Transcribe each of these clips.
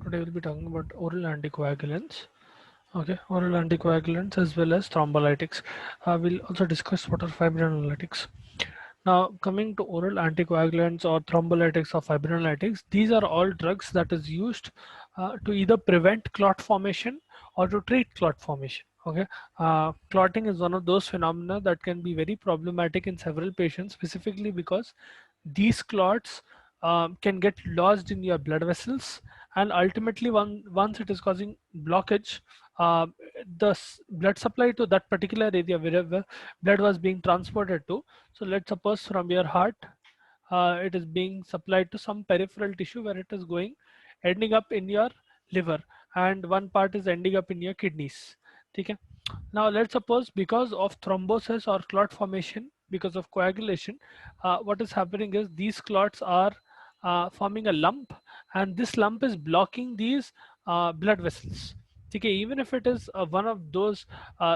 Today we'll be talking about oral anticoagulants. Okay, oral anticoagulants as well as thrombolytics. We'll also discuss what are fibrinolytics. Now, coming to oral anticoagulants or thrombolytics or fibrinolytics, these are all drugs that is used to either prevent clot formation or to treat clot formation. Okay, clotting is one of those phenomena that can be very problematic in several patients, specifically because these clots can get lodged in your blood vessels, and ultimately once it is causing blockage, uh, the blood supply to that particular area wherever blood was being transported to. So let's suppose from your heart, it is being supplied to some peripheral tissue where it is going, ending up in your liver, and one part is ending up in your kidneys. Okay. Now let's suppose because of thrombosis or clot formation, because of coagulation, what is happening is these clots are forming a lump, and this lump is blocking these blood vessels. Okay, even if it is one of those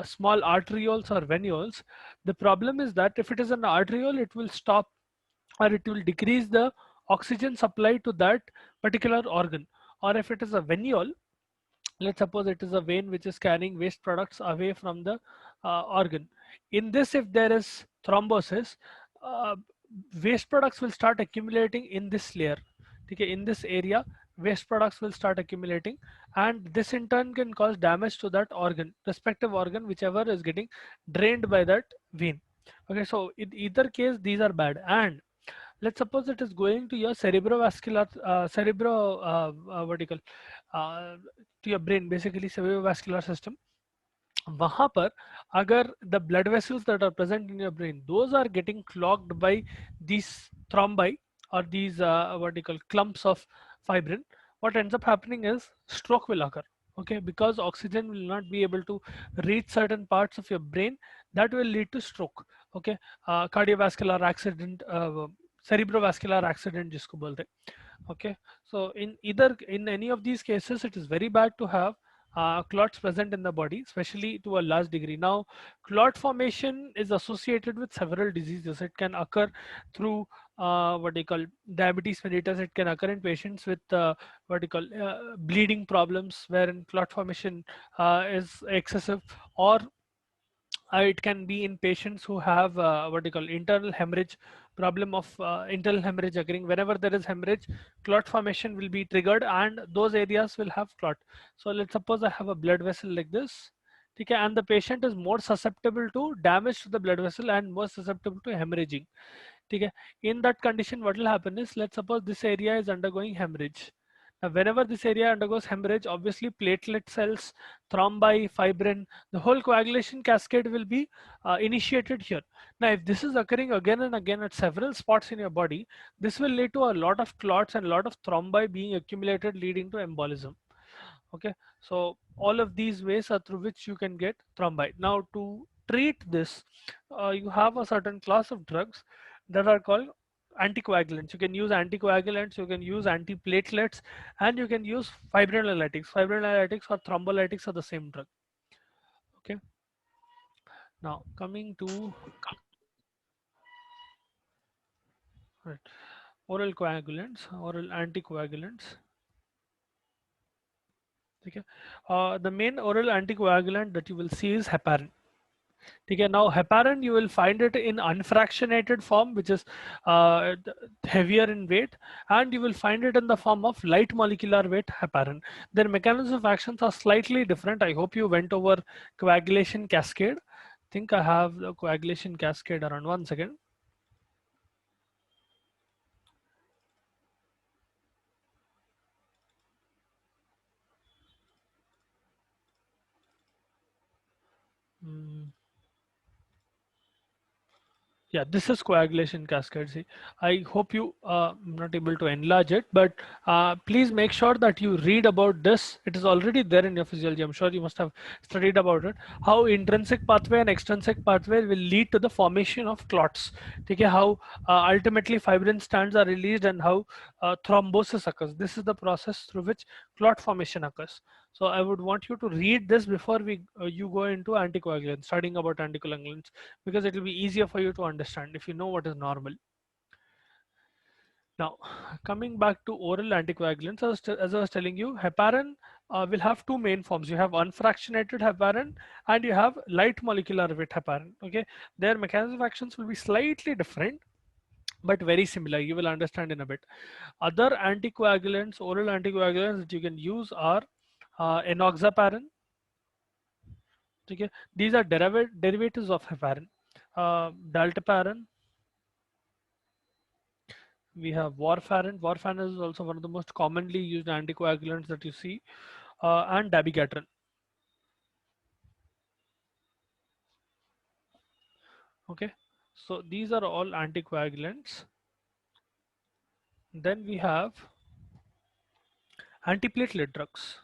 small arterioles or venules, the problem is that if it is an arteriole, it will stop or it will decrease the oxygen supply to that particular organ. Or if it is a venule, let's suppose it is a vein which is carrying waste products away from the organ. In this, if there is thrombosis, uh, waste products will start accumulating in this layer. Okay, in this area, waste products will start accumulating, and this in turn can cause damage to that organ, respective organ, whichever is getting drained by that vein. Okay, so in either case, these are bad. And let's suppose it is going to your cerebrovascular what do you call, uh, to your brain, basically cerebrovascular system. वहां पर अगर the blood vessels that are present in your brain, those are getting clogged by these thrombi or these what do you call, clumps of fibrin, what ends up happening is stroke will occur. Okay, because oxygen will not be able to reach certain parts of your brain, that will lead to stroke. Okay, cardiovascular accident, cerebrovascular accident जिसको बोलते हैं. Okay, so in any of these cases, it is very bad to have clots present in the body, especially to a large degree. Now, clot formation is associated with several diseases. It can occur through what they call diabetes mellitus. It can occur in patients with what they call bleeding problems, wherein clot formation is excessive, or it can be in patients who have what they call internal hemorrhage, problem of internal hemorrhage occurring. Whenever there is hemorrhage, clot formation will be triggered and those areas will have clot. So let's suppose I have a blood vessel like this. Okay, and the patient is more susceptible to damage to the blood vessel and more susceptible to hemorrhaging. Okay, in that condition, what will happen is, let's suppose this area is undergoing hemorrhage. Now, whenever this area undergoes hemorrhage, obviously platelet cells, thrombi, fibrin, the whole coagulation cascade will be initiated here. Now, if this is occurring again and again at several spots in your body, this will lead to a lot of clots and a lot of thrombi being accumulated, leading to embolism. Okay, so all of these ways are through which you can get thrombi. Now, to treat this, you have a certain class of drugs that are called anticoagulants. You can use anticoagulants, you can use antiplatelets, and you can use fibrinolytics. Fibrinolytics or thrombolytics are the same drug. Okay, now coming to, right, oral coagulants, oral anticoagulants. Okay, the main oral anticoagulant that you will see is heparin. Okay, now heparin, you will find it in unfractionated form, which is heavier in weight, and you will find it in the form of light molecular weight heparin. Their mechanisms of actions are slightly different. I hope you went over coagulation cascade. I think I have the coagulation cascade around. 1 second. Mm. Yeah, this is coagulation cascade. See, I hope you I'm not able to enlarge it, but please make sure that you read about this. It is already there in your physiology. I'm sure you must have studied about it. How intrinsic pathway and extrinsic pathway will lead to the formation of clots. Okay, how ultimately fibrin strands are released and how thrombosis occurs. This is the process through which clot formation occurs. So I would want you to read this before we you go into anticoagulants, studying about anticoagulants, because it will be easier for you to understand if you know what is normal. Now, coming back to oral anticoagulants, as I was telling you, heparin will have two main forms. You have unfractionated heparin and you have light molecular weight heparin. Okay, their mechanism of actions will be slightly different, but very similar. You will understand in a bit. Other anticoagulants, oral anticoagulants that you can use are enoxaparin. Okay, these are derivatives of heparin. Dalteparin. We have warfarin. Warfarin is also one of the most commonly used anticoagulants that you see, and dabigatran. Okay, so these are all anticoagulants. Then we have antiplatelet drugs.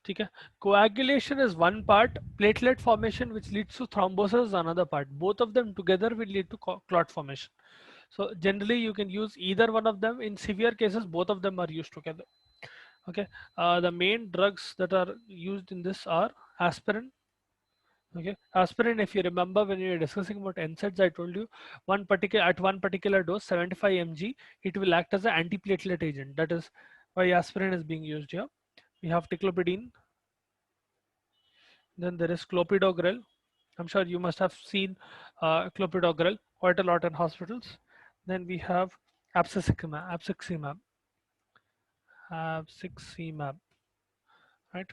ठीक है, coagulation is one part, platelet formation which leads to thrombosis is another part. Both of them together will lead to clot formation. So generally you can use either one of them. In severe cases both of them are used together. Okay, the main drugs that are used in this are aspirin. Okay, aspirin, if you remember when we were discussing about NSAIDs, I told you one particular dose, 75 mg, it will act as an antiplatelet agent. That is why aspirin is being used here. We have ticlopidine. Then there is clopidogrel. I'm sure you must have seen clopidogrel quite a lot in hospitals. Then we have absciximab, right?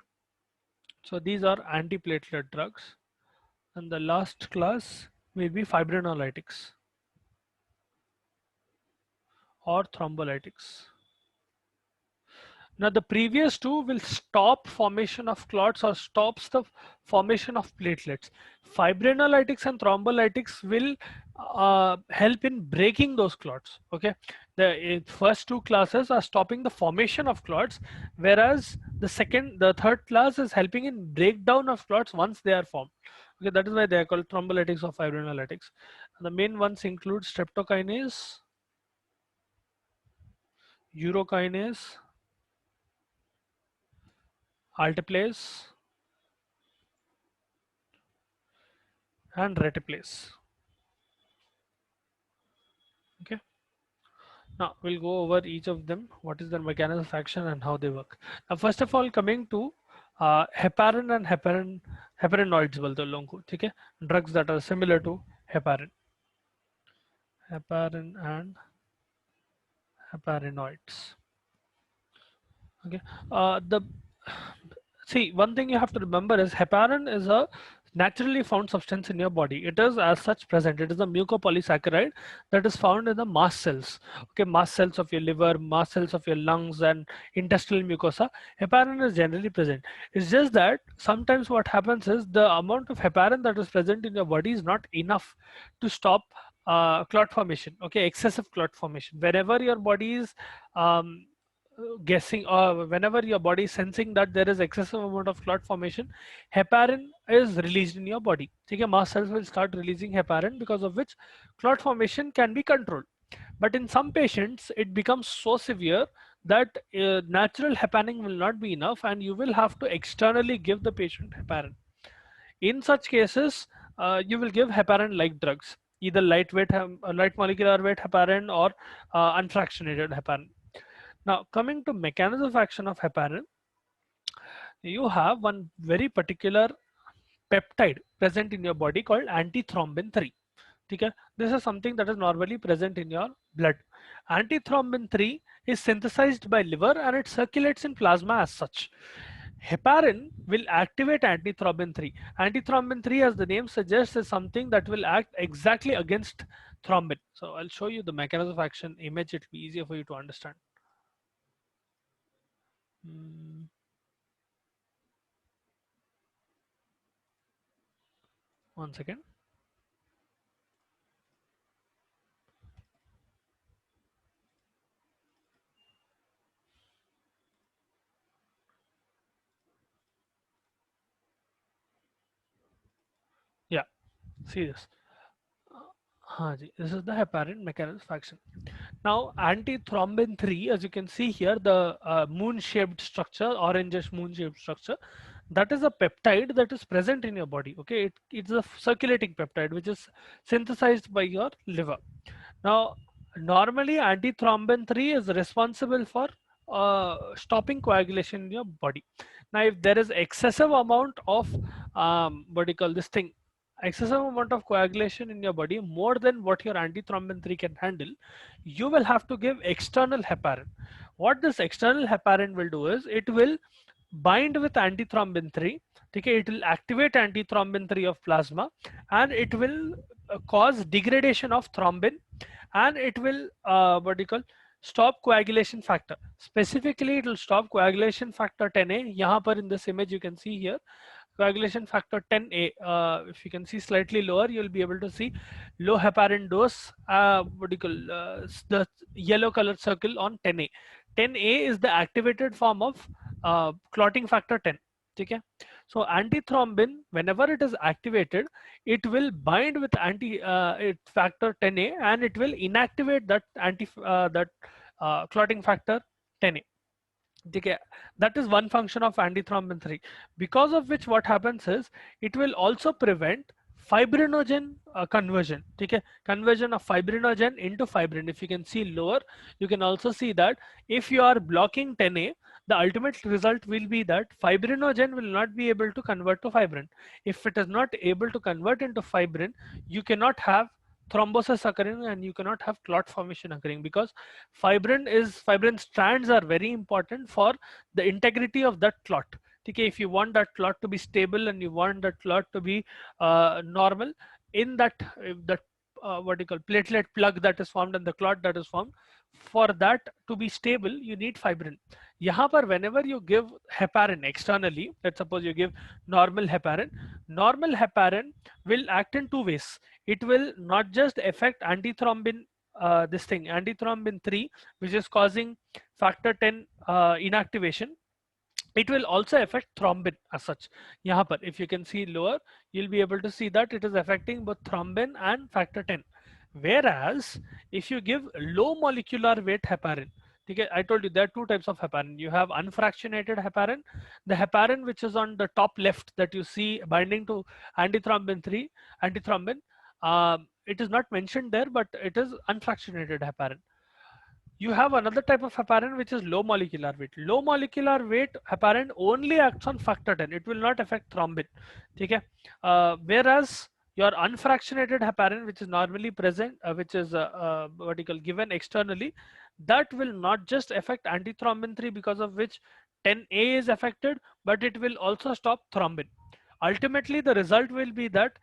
So these are antiplatelet drugs. And the last class will be fibrinolytics or thrombolytics. Now the previous two will stop formation of clots or stops the formation of platelets. Fibrinolytics and thrombolytics will help in breaking those clots. Okay, the first two classes are stopping the formation of clots, whereas the third class is helping in breakdown of clots once they are formed. Okay, that is why they are called thrombolytics or fibrinolytics. And the main ones include streptokinase, urokinase, alteplase, and retiplase. Okay, now we'll go over each of them, what is their mechanism of action and how they work. Now first of all, coming to heparin and heparinoids बोलते हैं लोगों को, ठीक है, drugs that are similar to heparin and heparinoids. Okay, the see, one thing you have to remember is heparin is a naturally found substance in your body. It is as such present. It is a mucopolysaccharide that is found in the mast cells. Okay, mast cells of your liver, mast cells of your lungs, and intestinal mucosa. Heparin is generally present. It's just that sometimes what happens is the amount of heparin that is present in your body is not enough to stop clot formation. Okay, excessive clot formation. Whenever your body is guessing or whenever your body is sensing that there is excessive amount of clot formation, heparin is released in your body. Okay, mast cells will start releasing heparin, because of which clot formation can be controlled. But in some patients it becomes so severe that natural heparin will not be enough and you will have to externally give the patient heparin. In such cases, you will give heparin like drugs, either light molecular weight heparin or unfractionated heparin. Now, coming to mechanism of action of heparin, you have one very particular peptide present in your body called antithrombin 3. Okay? This is something that is normally present in your blood. Antithrombin 3 is synthesized by liver and it circulates in plasma as such. Heparin will activate antithrombin 3. Antithrombin 3, as the name suggests, is something that will act exactly against thrombin. So I'll show you the mechanism of action image. It will be easier for you to understand. One second. Yeah, see this. This is the heparin mechanism of action. Now, antithrombin 3, as you can see here, the moon-shaped structure, orangish moon-shaped structure. that is a peptide that is present in your body. Okay, it's a circulating peptide which is synthesized by your liver. Now, normally antithrombin 3 is responsible for stopping coagulation in your body. Now, if there is excessive amount of what do you call this thing, excessive amount of coagulation in your body, more than what your antithrombin 3 can handle, you will have to give external heparin. What this external heparin will do is it will bind with antithrombin 3. Okay, it will activate antithrombin 3 of plasma, and it will cause degradation of thrombin, and it will what do you call, stop coagulation factor. Specifically, it will stop coagulation factor 10A. यहाँ पर in this image you can see here coagulation factor 10A. If you can see slightly lower, you'll be able to see low heparin dose. What do you call, the yellow colored circle on 10A. 10A is the activated form of clotting factor 10. Okay, so antithrombin, whenever it is activated, it will bind with factor 10A, and it will inactivate that clotting factor 10A. Okay, that is one function of antithrombin 3, because of which what happens is it will also prevent fibrinogen conversion. Okay, conversion of fibrinogen into fibrin. If you can see lower, you can also see that if you are blocking 10A, the ultimate result will be that fibrinogen will not be able to convert to fibrin. If it is not able to convert into fibrin, you cannot have thrombosis occurring, and you cannot have clot formation occurring, because fibrin strands are very important for the integrity of that clot. Okay, if you want that clot to be stable and you want that clot to be normal, in that what do you call, platelet plug that is formed and the clot that is formed, for that to be stable, you need fibrin. यहाँ पर whenever you give heparin externally, let's suppose you give normal heparin will act in two ways. It will not just affect antithrombin, this thing antithrombin 3, which is causing factor 10 inactivation. It will also affect thrombin as such. Yahan par, if you can see lower, you'll be able to see that it is affecting both thrombin and factor 10. Whereas if you give low molecular weight heparin, okay, I told you there are two types of heparin. You have unfractionated heparin, the heparin which is on the top left that you see binding to antithrombin 3, antithrombin. It is not mentioned there, but it is unfractionated heparin. You have another type of heparin which is low molecular weight. Low molecular weight heparin only acts on factor 10. It will not affect thrombin. Okay? Whereas your unfractionated heparin, which is normally present, which is what you call given externally, that will not just affect antithrombin 3, because of which 10A is affected, but it will also stop thrombin. Ultimately, the result will be that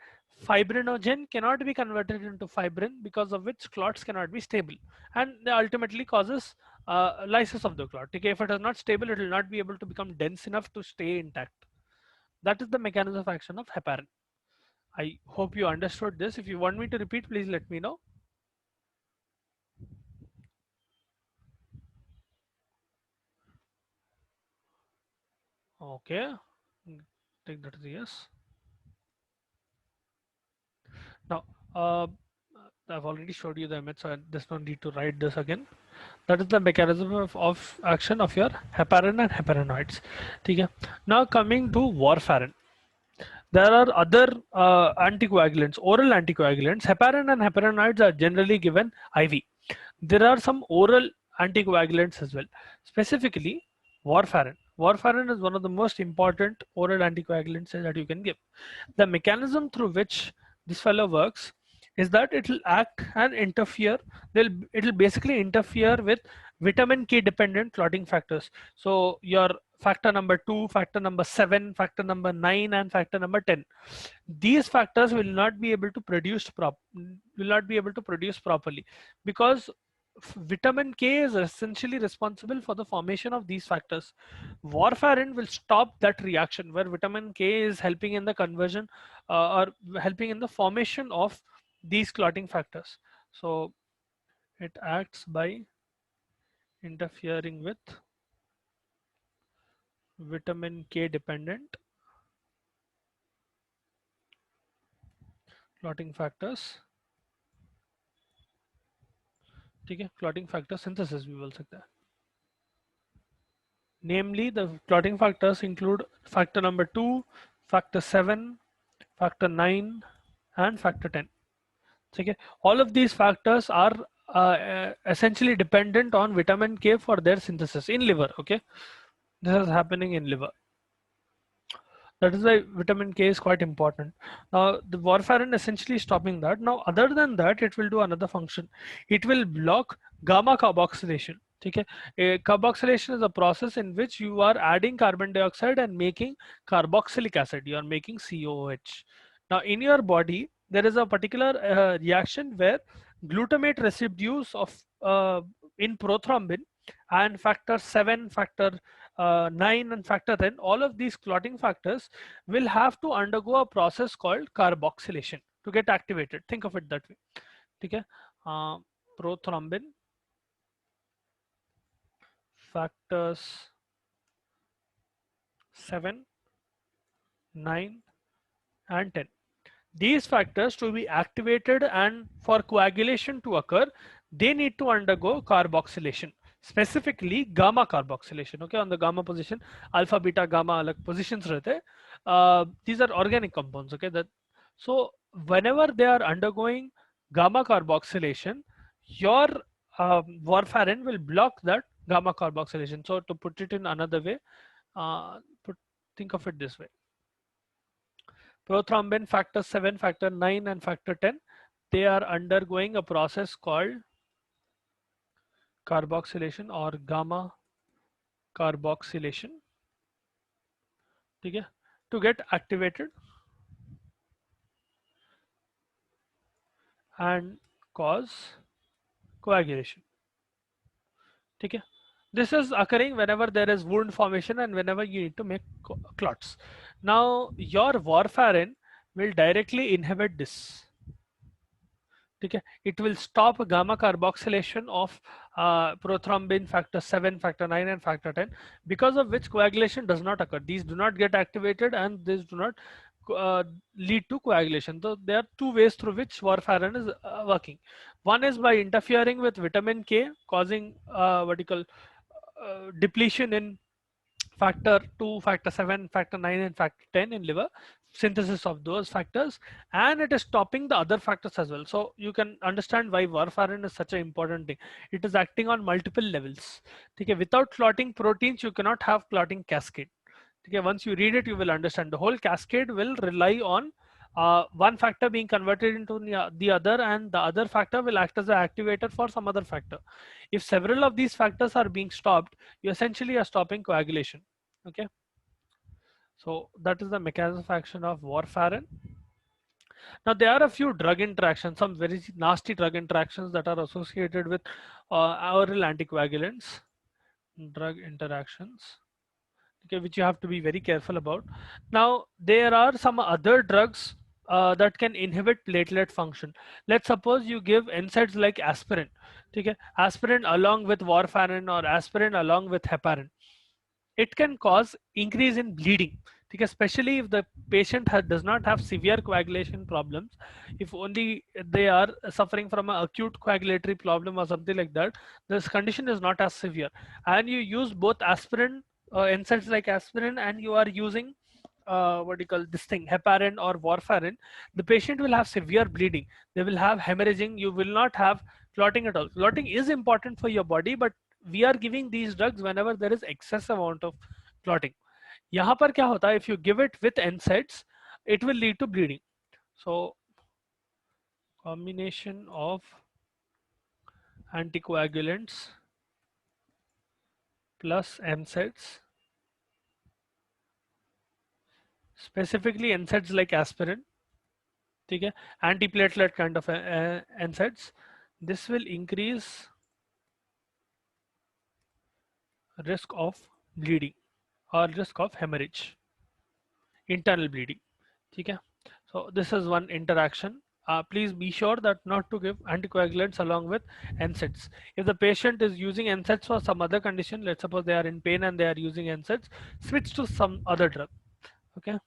fibrinogen cannot be converted into fibrin, because of which clots cannot be stable, and that ultimately causes lysis of the clot. Okay, if it is not stable, it will not be able to become dense enough to stay intact. That is the mechanism of action of heparin. I hope you understood this. If you want me to repeat, please let me know. Okay, take that as a yes. Now, I've already showed you the image, so there's no need to write this again. That is the mechanism of action of your heparin and heparinoids. Okay. Now coming to warfarin. There are other anticoagulants, oral anticoagulants. Heparin and heparinoids are generally given IV. There are some oral anticoagulants as well. Specifically, warfarin. Warfarin is one of the most important oral anticoagulants that you can give. The mechanism through which this fellow works is that it will act and interfere. It will basically interfere with vitamin K dependent clotting factors. So your factor number 2, factor number 7, factor number 9, and factor number 10. These factors will not be able to produce properly, because vitamin K is essentially responsible for the formation of these factors. Warfarin will stop that reaction where vitamin K is helping in the conversion or helping in the formation of these clotting factors. So it acts by interfering with vitamin K dependent clotting factors. ठीक है, clotting factor synthesis भी बोल सकते हैं. Namely, the clotting factors include factor number 2, factor 7, factor 9, and factor 10. Okay, all of these factors are essentially dependent on vitamin K for their synthesis in liver. Okay, this is happening in liver. That is why vitamin K is quite important. Now, the warfarin essentially stopping that. Now, other than that, it will do another function. It will block gamma carboxylation. Okay, carboxylation is a process in which you are adding carbon dioxide and making carboxylic acid. You are making COOH. Now, in your body, there is a particular reaction where glutamate residues of in prothrombin and factor 7, factor 9 and factor 10, all of these clotting factors will have to undergo a process called carboxylation to get activated. Think of it that way. Okay? Prothrombin, factors 7, 9 and 10. These factors to be activated and for coagulation to occur, they need to undergo carboxylation, specifically gamma carboxylation. Okay, on the gamma position, alpha, beta, gamma alag positions rehte. These are organic compounds. Okay, that so whenever they are undergoing gamma carboxylation, your warfarin will block that gamma carboxylation. So to put it in another way, think of it this way. Prothrombin factor 7, factor 9 and factor 10, they are undergoing a process called carboxylation or gamma carboxylation, okay, to get activated and cause coagulation. Okay. This is occurring whenever there is wound formation and whenever you need to make clots. Now your warfarin will directly inhibit this. Okay, it will stop gamma carboxylation of prothrombin factor 7, factor 9 and factor 10, because of which coagulation does not occur. These do not get activated and these do not lead to coagulation. So there are two ways through which warfarin is working. One is by interfering with vitamin K, causing what you call depletion in factor 2, factor 7, factor 9 and factor 10 in liver, synthesis of those factors, and it is stopping the other factors as well. So you can understand why warfarin is such an important thing. It is acting on multiple levels. Okay, without clotting proteins you cannot have clotting cascade. Okay, once you read it you will understand the whole cascade will rely on one factor being converted into the other, and the other factor will act as an activator for some other factor. If several of these factors are being stopped, you essentially are stopping coagulation. Okay, so that is the mechanism of action of warfarin. Now there are a few drug interactions, some very nasty drug interactions that are associated with oral anticoagulants. Drug interactions, okay, which you have to be very careful about. Now there are some other drugs that can inhibit platelet function. Let's suppose you give NSAIDs like aspirin. Okay, aspirin along with warfarin or aspirin along with heparin, it can cause increase in bleeding, because especially if the patient does not have severe coagulation problems, if only they are suffering from an acute coagulatory problem or something like that, this condition is not as severe, and you use both aspirin, NSAIDs like aspirin, and you are using what do you call this thing, heparin or warfarin, the patient will have severe bleeding, they will have hemorrhaging, you will not have clotting at all. Clotting is important for your body, but we are giving these drugs whenever there is excess amount of clotting. यहाँ पर क्या होता है, if you give it with NSAIDs, it will lead to bleeding. So combination of anticoagulants plus NSAIDs, specifically NSAIDs like aspirin, ठीक है, antiplatelet kind of NSAIDs, this will increase risk of bleeding or risk of hemorrhage, internal bleeding. ठीक है, so this is one interaction. Please be sure that not to give anticoagulants along with NSAIDs. If the patient is using NSAIDs for some other condition, let's suppose they are in pain and they are using NSAIDs, switch to some other drug. Okay.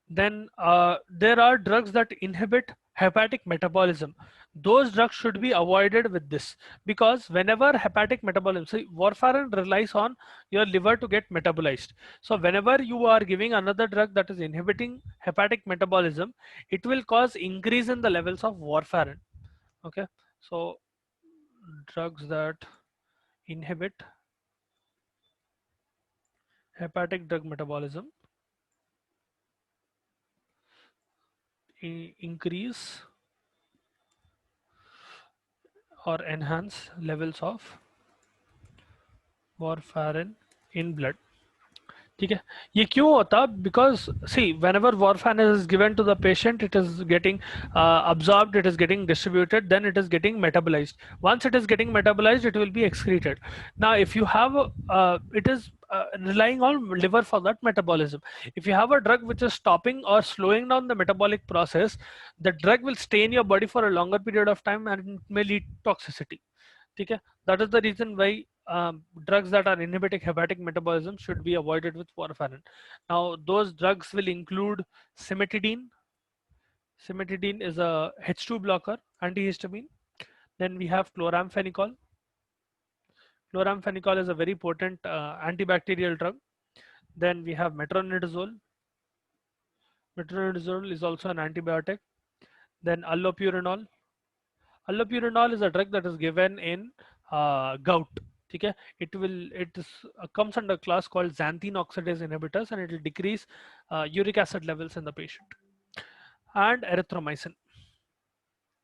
Then there are drugs that inhibit hepatic metabolism. those drugs should be avoided with this, because whenever hepatic metabolism, see, warfarin relies on your liver to get metabolized. So whenever you are giving another drug that is inhibiting hepatic metabolism, it will cause increase in the levels of warfarin. Okay, so drugs that inhibit hepatic drug metabolism increase or enhance levels of warfarin in blood. ठीक है, ये क्यों होता? Because see, whenever warfarin is given to the patient, it is getting absorbed, it is getting distributed, then it is getting metabolized. Once it is getting metabolized, it will be excreted. Now if you have it is relying on liver for that metabolism. If you have a drug which is stopping or slowing down the metabolic process, the drug will stay in your body for a longer period of time and it may lead to toxicity. ठीक है, that is the reason why drugs that are inhibiting hepatic metabolism should be avoided with warfarin. Now those drugs will include cimetidine. Cimetidine is a H2 blocker, antihistamine. Then we have chloramphenicol. Chloramphenicol is a very potent antibacterial drug. Then we have metronidazole. Metronidazole is also an antibiotic. Then allopurinol. Allopurinol is a drug that is given in gout. Okay, comes under a class called xanthine oxidase inhibitors, and it will decrease uric acid levels in the patient. And erythromycin.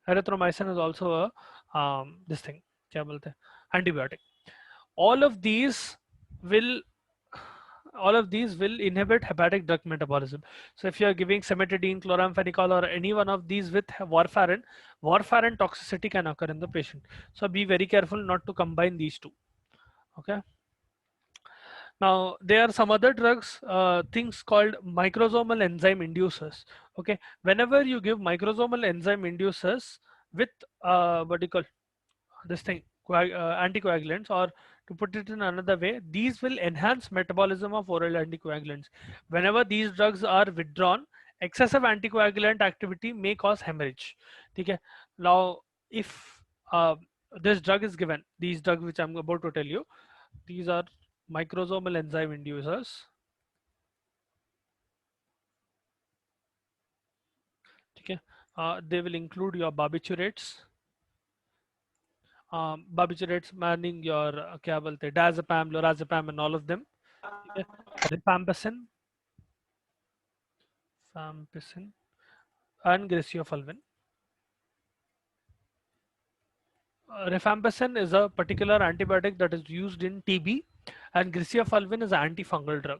Erythromycin is also a this thing, क्या बोलते हैं, antibiotic. All of these will inhibit hepatic drug metabolism. So if you are giving cimetidine, chloramphenicol, or any one of these with warfarin, warfarin toxicity can occur in the patient. So be very careful not to combine these two. Okay. Now there are some other drugs, things called microsomal enzyme inducers. Okay, whenever you give microsomal enzyme inducers with what do you call this thing, anticoagulants, or to put it in another way, these will enhance metabolism of oral anticoagulants. Whenever these drugs are withdrawn, excessive anticoagulant activity may cause hemorrhage. Okay, now if this drug is given, these drugs which I'm about to tell you, these are microsomal enzyme inducers. Okay, they will include your barbiturates. Barbiturates meaning your क्या बोलते हैं, diazepam, lorazepam, and all of them. Okay. Rifampicin, fampicin, and griseofulvin. Rifampicin is a particular antibiotic that is used in TB, and griseofulvin is an antifungal drug.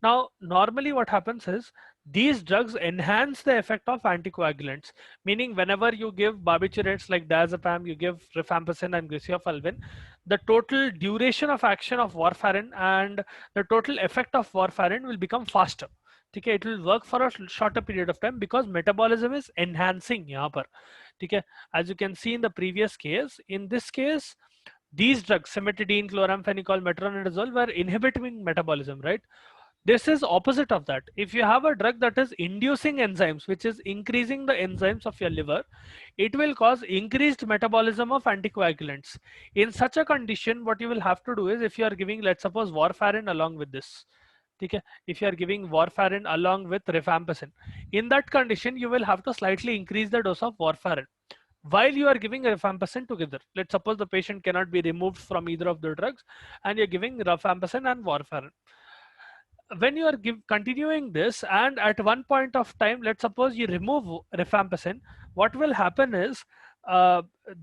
Now, normally what happens is these drugs enhance the effect of anticoagulants, meaning whenever you give barbiturates like diazepam, you give rifampicin and griseofulvin, the total duration of action of warfarin and the total effect of warfarin will become faster. Okay, it will work for a shorter period of time because metabolism is enhancing यहाँ पर. Okay, as you can see in the previous case, in this case, these drugs, cimetidine, chloramphenicol, metronidazole, were inhibiting metabolism, right? This is opposite of that. If you have a drug that is inducing enzymes, which is increasing the enzymes of your liver, it will cause increased metabolism of anticoagulants. In such a condition, what you will have to do is, if you are giving, let's suppose, warfarin along with this, okay, if you are giving warfarin along with rifampicin, in that condition, you will have to slightly increase the dose of warfarin while you are giving rifampicin together. Let's suppose the patient cannot be removed from either of the drugs and you're giving rifampicin and warfarin. When you are continuing this, and at one point of time, let's suppose you remove rifampicin, what will happen is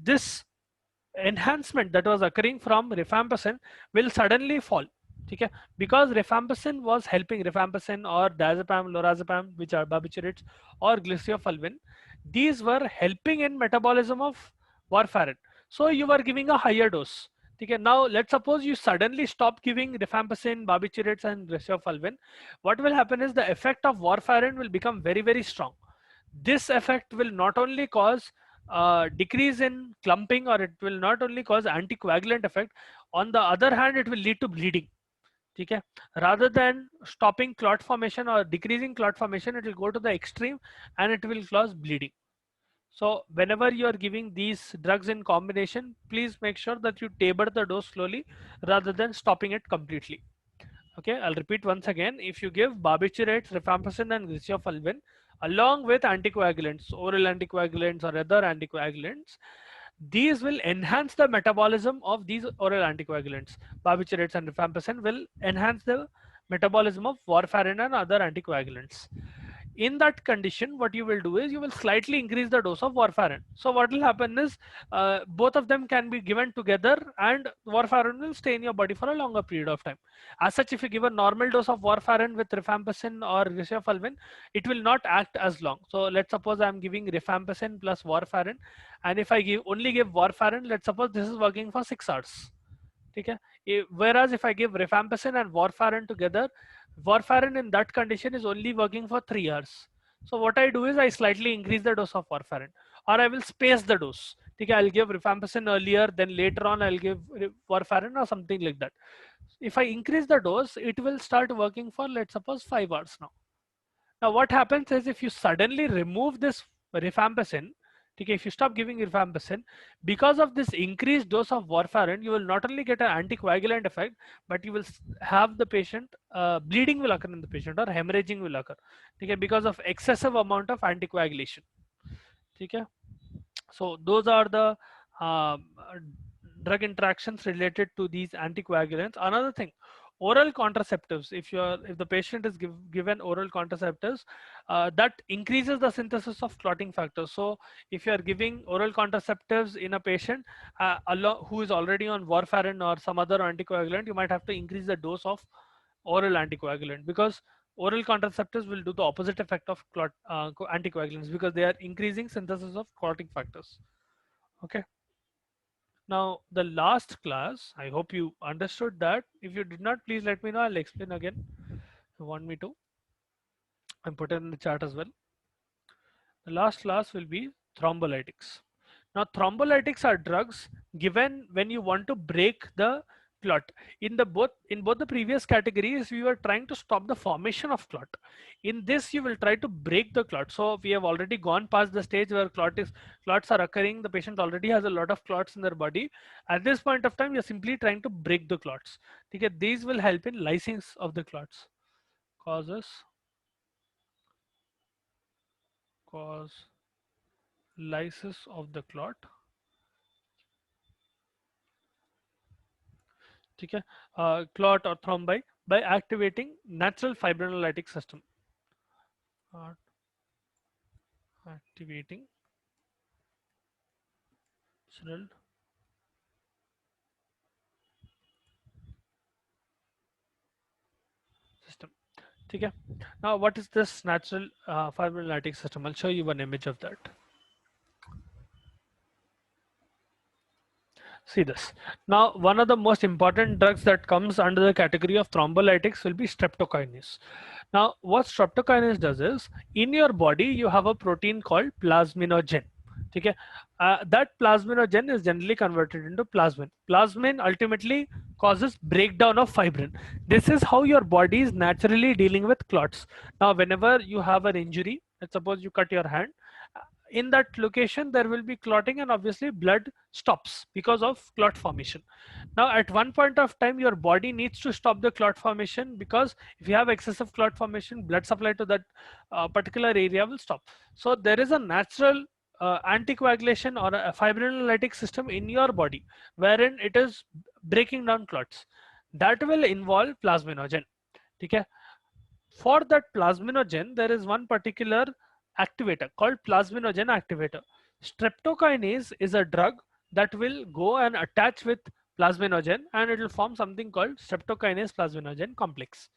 this enhancement that was occurring from rifampicin will suddenly fall. Okay, because rifampicin was helping, rifampicin or diazepam, lorazepam, which are barbiturates, or griseofulvin, these were helping in metabolism of warfarin, so you were giving a higher dose. Okay, now let's suppose you suddenly stop giving rifampicin, barbiturates, and griseofulvin. What will happen is the effect of warfarin will become very, very strong. This effect will not only cause decrease in clumping, or it will not only cause anticoagulant effect, on the other hand it will lead to bleeding. Okay, rather than stopping clot formation or decreasing clot formation, it will go to the extreme and it will cause bleeding. So whenever you are giving these drugs in combination, please make sure that you taper the dose slowly rather than stopping it completely. Okay, I'll repeat once again. If you give barbiturates, rifampicin, and griseofulvin along with anticoagulants, oral anticoagulants or other anticoagulants, these will enhance the metabolism of these oral anticoagulants. Barbiturates and rifampicin will enhance the metabolism of warfarin and other anticoagulants. In that condition, what you will do is you will slightly increase the dose of warfarin. So what will happen is both of them can be given together and warfarin will stay in your body for a longer period of time. As such, if you give a normal dose of warfarin with rifampicin or griseofulvin, it will not act as long. So let's suppose I'm giving rifampicin plus warfarin, and if I only give warfarin, let's suppose this is working for 6 hours. Okay? Whereas if I give rifampicin and warfarin together, warfarin in that condition is only working for 3 hours. So what I do is I slightly increase the dose of warfarin, or I will space the dose. Okay, I'll give rifampicin earlier, then later on I'll give warfarin or something like that. If I increase the dose, it will start working for, let's suppose, 5 hours now. Now what happens is if you suddenly remove this rifampicin, okay, if you stop giving rifampicin, because of this increased dose of warfarin, you will not only get an anticoagulant effect, but you will have the patient, bleeding will occur in the patient or hemorrhaging will occur, okay, because of excessive amount of anticoagulation. Okay. So those are the uh, drug interactions related to these anticoagulants. Another thing, oral contraceptives. If the patient is given oral contraceptives, that increases the synthesis of clotting factors. So if you are giving oral contraceptives in a patient who is already on warfarin or some other anticoagulant, you might have to increase the dose of oral anticoagulant, because oral contraceptives will do the opposite effect of anticoagulants, because they are increasing synthesis of clotting factors. Okay. Now the last class, I hope you understood that. If you did not, please let me know. I'll explain again. If you want me to, and put it in the chat as well. The last class will be thrombolytics. Now thrombolytics are drugs given when you want to break the clot. In both the previous categories, we were trying to stop the formation of clot. In this, you will try to break the clot. So we have already gone past the stage where clots are occurring. The patient already has a lot of clots in their body. At this point of time, you're simply trying to break the clots. Okay, these will help in lysing of the clots. Cause lysis of the clot. Okay, clot or thrombi by activating natural fibrinolytic system. Activating natural system. Okay. Now what is this natural fibrinolytic system? I'll show you one image of that. See this. Now, one of the most important drugs that comes under the category of thrombolytics will be streptokinase. Now, what streptokinase does is, in your body, you have a protein called plasminogen. Okay, that plasminogen is generally converted into plasmin. Plasmin ultimately causes breakdown of fibrin. This is how your body is naturally dealing with clots. Now, whenever you have an injury, let's suppose you cut your hand, in that location there will be clotting, and obviously blood stops because of clot formation. Now at one point of time your body needs to stop the clot formation, because if you have excessive clot formation, blood supply to that particular area will stop. So there is a natural anticoagulation or a fibrinolytic system in your body wherein it is breaking down clots. That will involve plasminogen. Okay. For that plasminogen, there is one particular activator called plasminogen activator. Streptokinase is a drug that will go and attach with plasminogen, and it will form something called streptokinase plasminogen complex.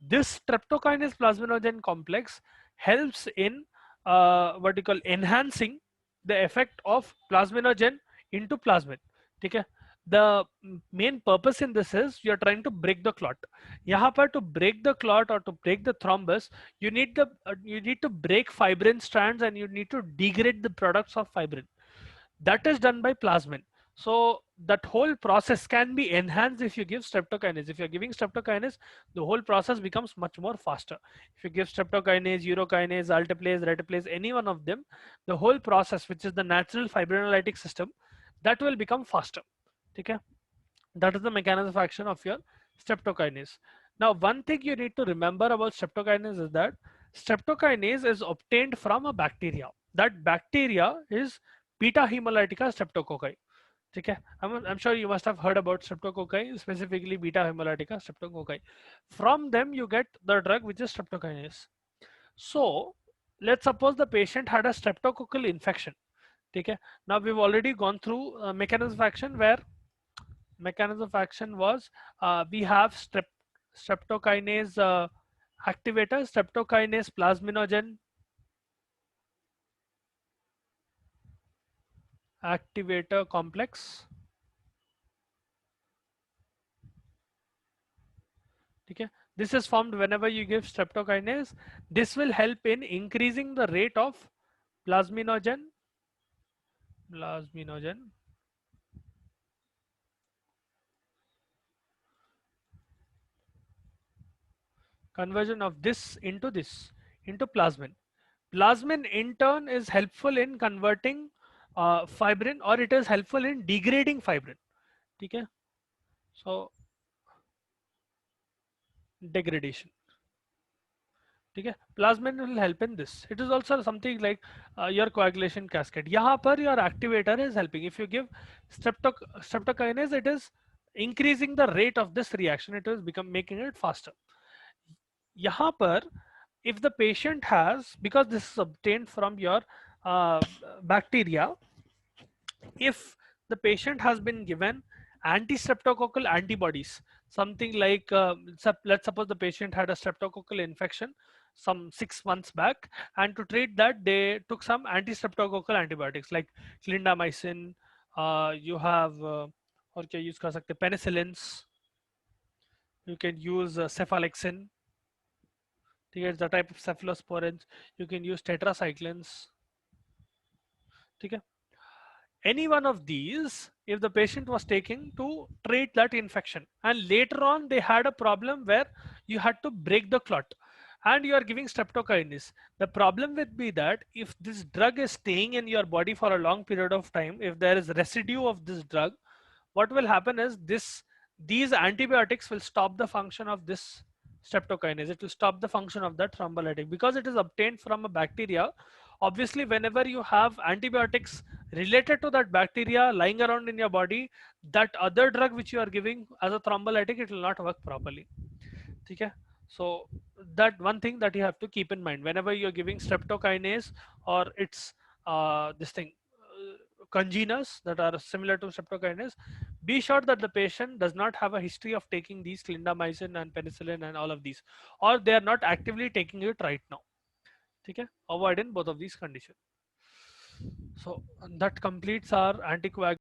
This streptokinase plasminogen complex helps in what you call enhancing the effect of plasminogen into plasmin. Okay. The main purpose in this is you're trying to break the clot. यहाँ पर to break the clot or to break the thrombus, you need to break fibrin strands, and you need to degrade the products of fibrin. That is done by plasmin. So that whole process can be enhanced if you give streptokinase. If you're giving streptokinase, the whole process becomes much more faster. If you give streptokinase, urokinase, alteplase, reteplase, any one of them, the whole process, which is the natural fibrinolytic system, that will become faster. Okay? That is the mechanism of action of your streptokinase. Now, one thing you need to remember about streptokinase is that streptokinase is obtained from a bacteria. That bacteria is beta hemolytica streptococci. Okay, I'm sure you must have heard about streptococci, specifically beta hemolytica streptococci. From them, you get the drug which is streptokinase. So, let's suppose the patient had a streptococcal infection. Okay, now we've already gone through mechanism of action where mechanism of action was we have streptokinase activator, streptokinase plasminogen activator complex. Okay, this is formed whenever you give streptokinase. This will help in increasing the rate of plasminogen conversion of this into plasmin. Plasmin in turn is helpful in converting fibrin, or it is helpful in degrading fibrin. Okay, so degradation. Okay, plasmin will help in this. It is also something like your coagulation cascade. यहाँ पर your activator is helping. If you give streptokinase, it is increasing the rate of this reaction. It is making it faster. यहाँ पर if the patient has, because this is obtained from your uh, bacteria, if the patient has been given anti-streptococcal antibodies, something like let's suppose the patient had a streptococcal infection some 6 months back, and to treat that they took some anti-streptococcal antibiotics like clindamycin, you have और क्या use कर सकते penicillins, you can use cephalexin, ठीक है, the type of cephalosporins, you can use tetracyclines, ठीक है. Any one of these, if the patient was taking to treat that infection, and later on they had a problem where you had to break the clot, and you are giving streptokinase, the problem would be that if this drug is staying in your body for a long period of time, if there is residue of this drug, what will happen is these antibiotics will stop the function of this streptokinase. It will stop the function of that thrombolytic because it is obtained from a bacteria. Obviously, whenever you have antibiotics related to that bacteria lying around in your body, that other drug which you are giving as a thrombolytic, it will not work properly. Okay, so that one thing that you have to keep in mind whenever you're giving streptokinase or its this thing congeners that are similar to streptokinase, be sure that the patient does not have a history of taking these clindamycin and penicillin and all of these, or they are not actively taking it right now. Okay, avoid in both of these conditions. So that completes our anticoagulant